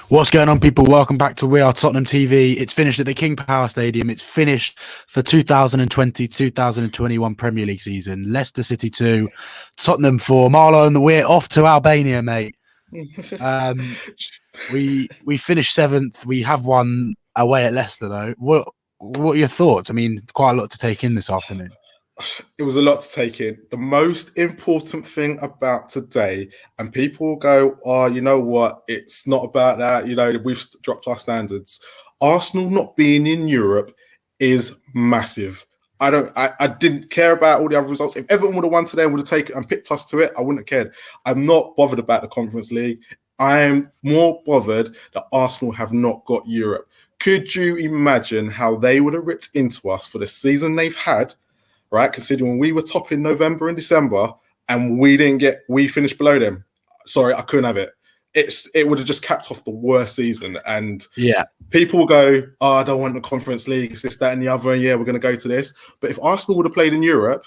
What's going on, people? Welcome back to We Are Tottenham TV. It's finished at the King Power Stadium. It's finished for 2020-2021 Premier League season. Leicester City 2, Tottenham 4. Marlon, we're off to Albania, mate. We finished 7th. We have won away at Leicester, though. What are your thoughts? I mean, quite a lot to take in this afternoon. It was a lot to take in. The most important thing about today, and people go, oh, you know what? It's not about that. You know, we've dropped our standards. Arsenal not being in Europe is massive. I didn't care about all the other results. If Everton would have won today and would have taken and picked us to it, I wouldn't have cared. I'm not bothered about the Conference League. I'm more bothered that Arsenal have not got Europe. Could you imagine how they would have ripped into us for the season they've had? Right, considering we were top in November and December and we finished below them. Sorry, I couldn't have it. It would have just capped off the worst season. And yeah, people will go, oh, I don't want the Conference League, it's this, that, and the other. And yeah, we're going to go to this. But if Arsenal would have played in Europe,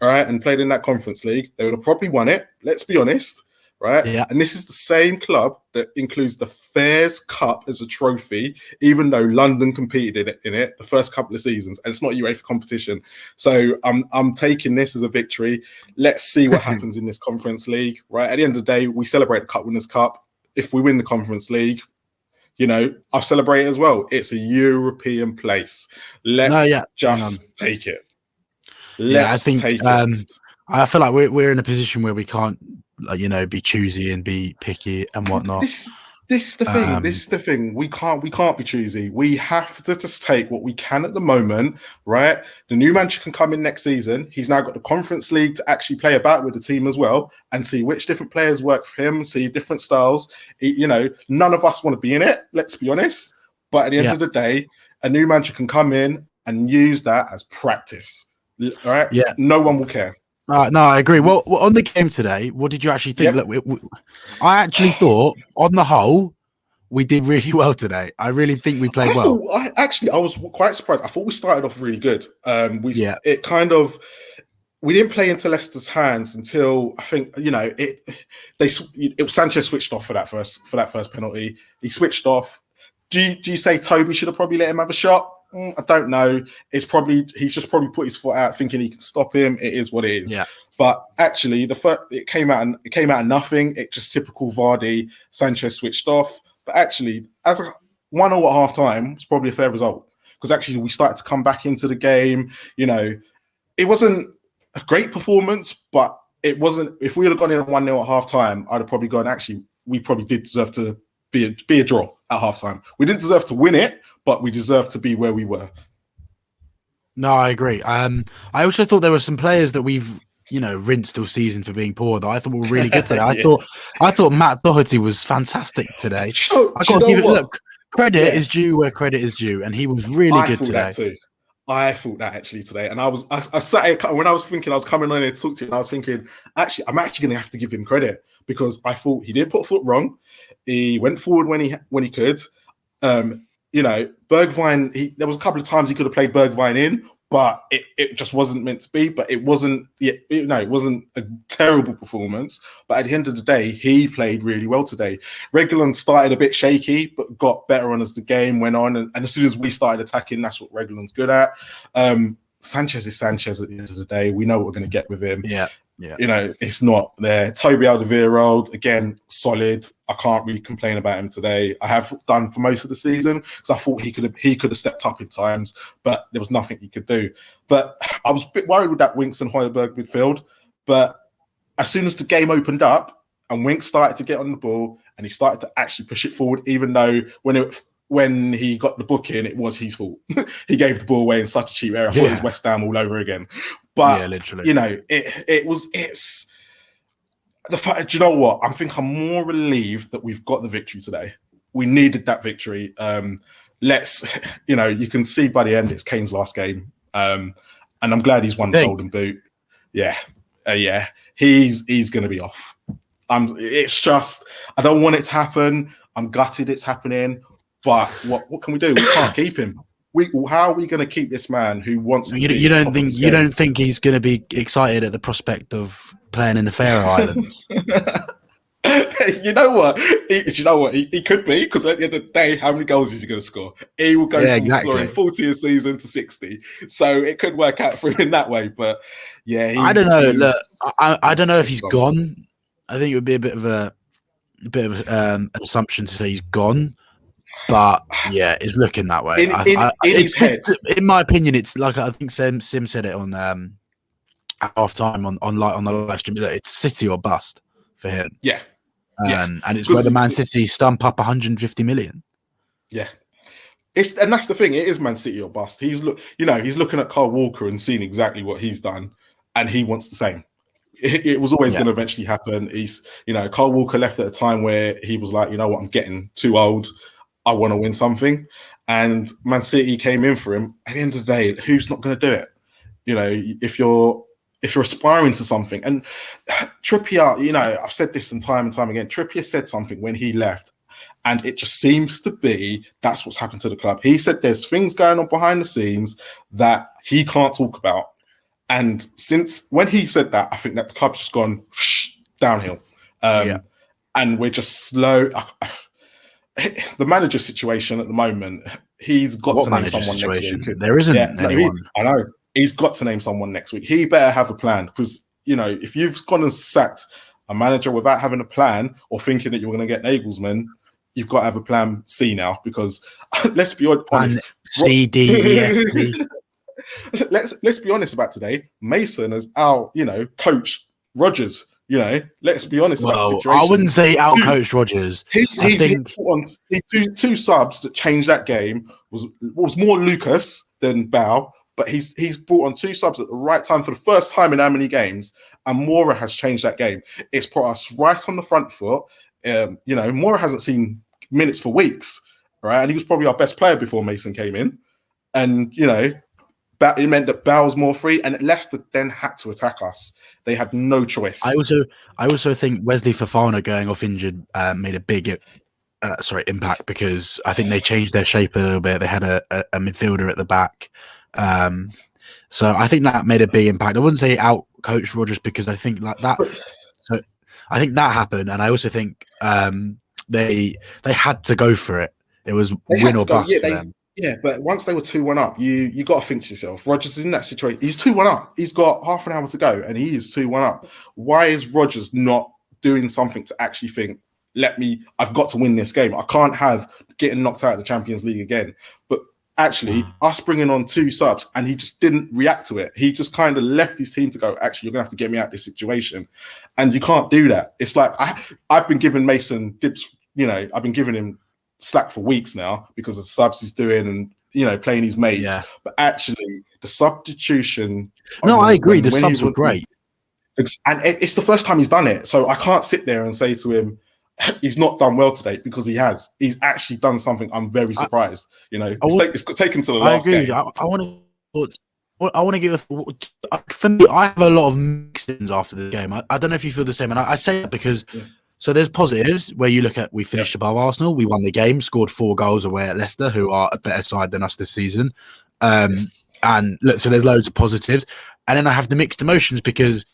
all right, and played in that Conference League, they would have probably won it. Let's be honest. Right. Yeah. And this is the same club that includes the Fairs Cup as a trophy, even though London competed in it the first couple of seasons, and it's not UEFA competition. So I'm taking this as a victory. Let's see what happens in this Conference League. Right. At the end of the day, we celebrate the Cup Winners' Cup. If we win the Conference League, you know, I'll celebrate it as well. It's a European place. Let's just take it. I feel like we're in a position where we can't, you know, be choosy and be picky and whatnot. This is the thing. This is the thing. We can't be choosy. We have to just take what we can at the moment, right? The new manager can come in next season. He's now got the Conference League to actually play about with the team as well and see which different players work for him, see different styles. You know, none of us want to be in it, let's be honest. But at the end of the day, a new manager can come in and use that as practice, right? Yeah. No one will care. No, I agree. Well, on the game today, what did you actually think? Look, I actually thought, on the whole, we did really well today. I really think we played well. I was quite surprised. I thought we started off really good. We didn't play into Leicester's hands until I think, you know, it was Sanchez switched off for that first penalty. He switched off. Do you say Toby should have probably let him have a shot? I don't know. He's just probably put his foot out thinking he can stop him. It is what it is. Yeah. But actually, it came out of nothing. It's just typical Vardy. Sanchez switched off. But actually, as a 1-0 at half time, it's probably a fair result because actually we started to come back into the game. You know, it wasn't a great performance, but it wasn't. If we would have gone in at 1-0 at half time, I'd have probably gone. Actually, we probably did deserve to be a draw at half time. We didn't deserve to win it, but we deserve to be where we were. No, I agree. I also thought there were some players that we've, you know, rinsed all season for being poor that I thought were really good today. I thought Matt Doherty was fantastic today. I got to give it. Look, credit is due where credit is due, and he was really good today. That too. I thought that actually today, and I sat when I was thinking I was coming on here to talk to you, and I was thinking, actually, I'm actually going to have to give him credit because I thought he didn't put a foot wrong. He went forward when he could. You know, Bergwijn, there was a couple of times he could have played Bergwijn in, but it just wasn't meant to be. But it wasn't a terrible performance. But at the end of the day, he played really well today. Reguilón started a bit shaky, but got better on as the game went on. And as soon as we started attacking, that's what Reguilón's good at. Sanchez is Sanchez at the end of the day. We know what we're going to get with him. Yeah. You know, it's not there. Toby Alderweireld, again, solid. I can't really complain about him today. I have done for most of the season because I thought he could have stepped up in times, but there was nothing he could do. But I was a bit worried with that Winks and Højbjerg midfield. But as soon as the game opened up and Winks started to get on the ball and he started to actually push it forward, even though when he got the booking, it was his fault. He gave the ball away in such a cheap error. I thought it was West Ham all over again. But literally, you know, it's the fact. Do you know what? I think I'm more relieved that we've got the victory today. We needed that victory. You know, you can see by the end it's Kane's last game, and I'm glad he's won the Golden Boot. Yeah, he's going to be off. It's just I don't want it to happen. I'm gutted it's happening. But what can we do? We can't keep him. How are we going to keep this man who wants to you don't think he's going to be excited at the prospect of playing in the Faroe Islands? You know what? He could be, because at the end of the day, how many goals is he going to score? He will go from scoring 40 a season to 60. So it could work out for him in that way. But yeah, I don't know. Look, I don't know if he's he's gone. I think it would be a bit of an assumption to say he's gone. But yeah, it's looking that way. In his head, in my opinion, it's like, I think Sim said it on at half time on the live stream. It's City or bust for him. Yeah. And it's whether Man City stump up 150 million. Yeah. And that's the thing. It is Man City or bust. He's looking at Kyle Walker and seeing exactly what he's done, and he wants the same. It was always going to eventually happen. Kyle Walker left at a time where he was like, you know what, I'm getting too old. I want to win something. And Man City came in for him. At the end of the day, who's not going to do it? If you're aspiring to something. And Trippier, I've said this time and time again, Trippier said something when he left, and it just seems to be that's what's happened to the club. He said there's things going on behind the scenes that he can't talk about. And since when he said that, I think that the club's just gone downhill. And we're just slow. The manager situation at the moment, he's got to name someone next week. There isn't anyone. I know. He's got to name someone next week. He better have a plan, because, if you've gone and sacked a manager without having a plan or thinking that you're going to get Nagelsmann, you've got to have a plan C now, because let's be honest. C, D, E, F, D. Let's be honest about today. Mason has coached Rodgers. Let's be honest about the situation. I wouldn't say out-coached Rodgers. He two subs that changed that game was more Lucas than Bow, but he's brought on two subs at the right time for the first time in how many games, and Mora has changed that game. It's put us right on the front foot. Mora hasn't seen minutes for weeks, right? And he was probably our best player before Mason came in, and it meant that Bow was more free, and Leicester then had to attack us. They had no choice. I also think Wesley Fofana going off injured made a big impact, because I think they changed their shape a little bit. They had a midfielder at the back. So I think that made a big impact. I wouldn't say out coach Rodgers, because I think like that. So I think that happened, and I also think they had to go for it. It was win or bust for them. Yeah, but once they were 2-1 up, you got to think to yourself, Rodgers is in that situation. He's 2-1 up. He's got half an hour to go, and he is 2-1 up. Why is Rodgers not doing something to actually think, I've got to win this game. I can't have getting knocked out of the Champions League again. But actually, us bringing on two subs, and he just didn't react to it. He just kind of left his team to go, actually, you're going to have to get me out of this situation. And you can't do that. It's like, I've been giving Mason dips, I've been giving him slack for weeks now because of the subs he's doing and playing his mates. Yeah. But actually, the substitution. No, I agree. The subs were great, and it's the first time he's done it. So I can't sit there and say to him, he's not done well today, because he has. He's actually done something. I'm very surprised. It's taken to the last game. I want to give for me. I have a lot of mixings after the game. I don't know if you feel the same, and I say that because. Yeah. So there's positives where you look at, we finished above Arsenal, we won the game, scored 4 goals away at Leicester, who are a better side than us this season. And look, so there's loads of positives. And then I have the mixed emotions, because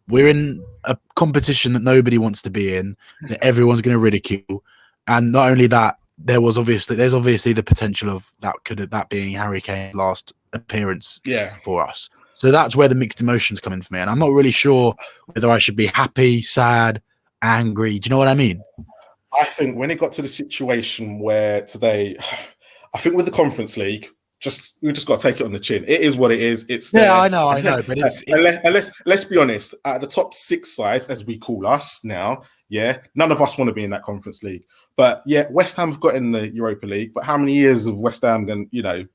we're in a competition that nobody wants to be in, that everyone's going to ridicule. And not only that, there's obviously the potential of that being Harry Kane's last appearance for us. So that's where the mixed emotions come in for me. And I'm not really sure whether I should be happy, sad, angry. Do you know what I mean? I think when it got to the situation where today, I think with the Conference League, we just got to take it on the chin. It is what it is. It's there. I know, but let's be honest. At the top 6 sides, as we call us now, none of us want to be in that Conference League. But West Ham have got in the Europa League. But how many years have West Ham been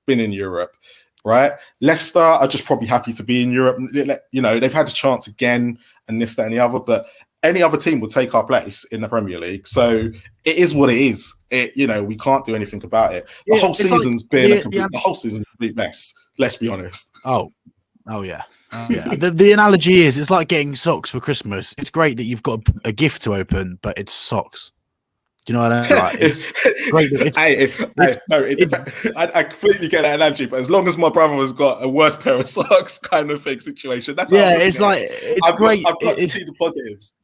in Europe? Right? Leicester are just probably happy to be in Europe. They've had a chance again, and this, that, and the other. But any other team will take our place in the Premier League. So it is what it is. We can't do anything about it. The whole season's been a complete mess. Let's be honest. Oh yeah. The analogy is, it's like getting socks for Christmas. It's great that you've got a gift to open, but it's socks. Do you know what I mean? Like, it's great. I completely get that analogy, but as long as my brother has got a worse pair of socks kind of thing situation, that's it's like, it's great. I've got to see the positives.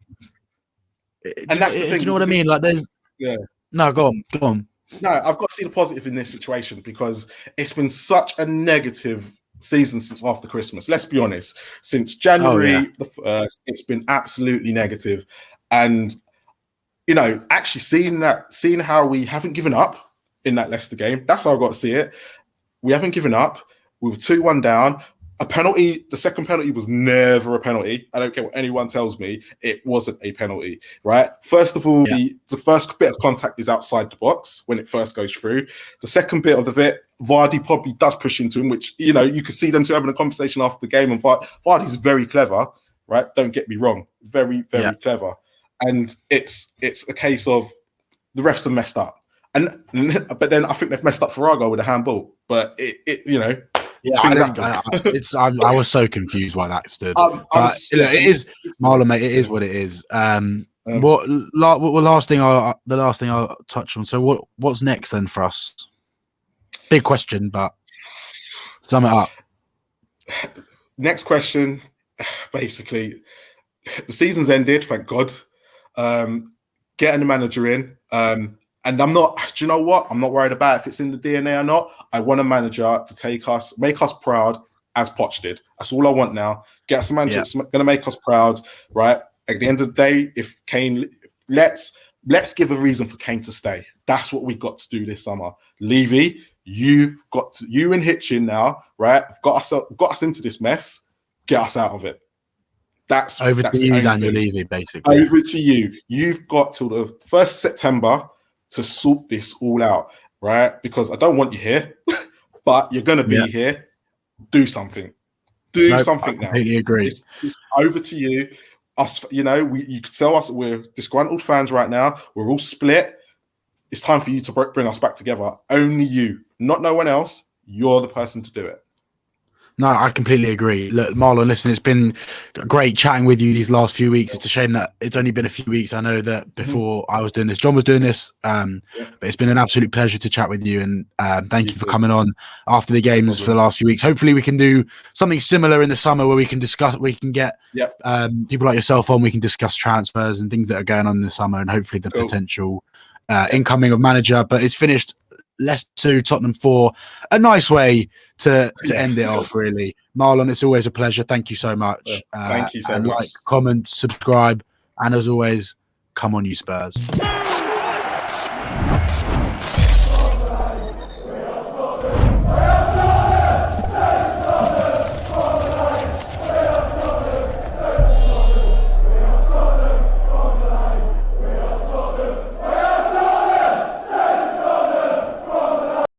And that's the Do thing. you know what I mean? Like, there's Yeah. no, go on, go on. No, I've got to see the positive in this situation because it's been such a negative season since after Christmas. Let's be honest. Since January the 1st, it's been absolutely negative. And you know, actually seeing how we haven't given up in that Leicester game, that's how I got to see it. We haven't given up. We were 2-1 down. A penalty, the second penalty was never a penalty. I don't care what anyone tells me. It wasn't a penalty, right? First of all, the first bit of contact is outside the box when it first goes through. The second bit of it, Vardy probably does push into him, which, you know, you could see them two having a conversation after the game. And Vardy's very clever, right? Don't get me wrong. Very, very clever. And it's a case of the refs have messed up. But then I think they've messed up Farrago with a handball. But it you know, I was so confused why that stood. It is Marlon, mate. It is what it is. The last thing I'll touch on. So what's next then for us? Big question, but sum it up. Next question. Basically, the season's ended. Thank God. Getting the manager in. And I'm not, do you know what? I'm not worried about if it's in the DNA or not. I want a manager to make us proud as Poch did. That's all I want now. Get us a manager that's going to make us proud, right? At the end of the day, if Kane, let's give a reason for Kane to stay. That's what we've got to do this summer. Levy, you and Hitchin now, right? Got us into this mess. Get us out of it. That's over to you, Daniel Levy, basically. Over to you. You've got till the 1st September to sort this all out, right? Because I don't want you here, but you're going to be here. Do something. Do something now. I completely agree. It's over to you. Us, you know, you could tell us we're disgruntled fans right now. We're all split. It's time for you to bring us back together. Only you, not no one else. You're the person to do it. No, I completely agree. Look, Marlon, listen, it's been great chatting with you these last few weeks. It's a shame that it's only been a few weeks. I know that before I was doing this, John was doing this, but it's been an absolute pleasure to chat with you. And thank you for coming on after the games for the last few weeks. Hopefully we can do something similar in the summer where we can get people like yourself on. We can discuss transfers and things that are going on in the summer and hopefully the potential incoming of manager. But it's finished Leicester 2, Tottenham 4. A nice way to end it off, really. Marlon, it's always a pleasure. Thank you so much. Thank you so much. Like, comment, subscribe, and as always, come on, you Spurs.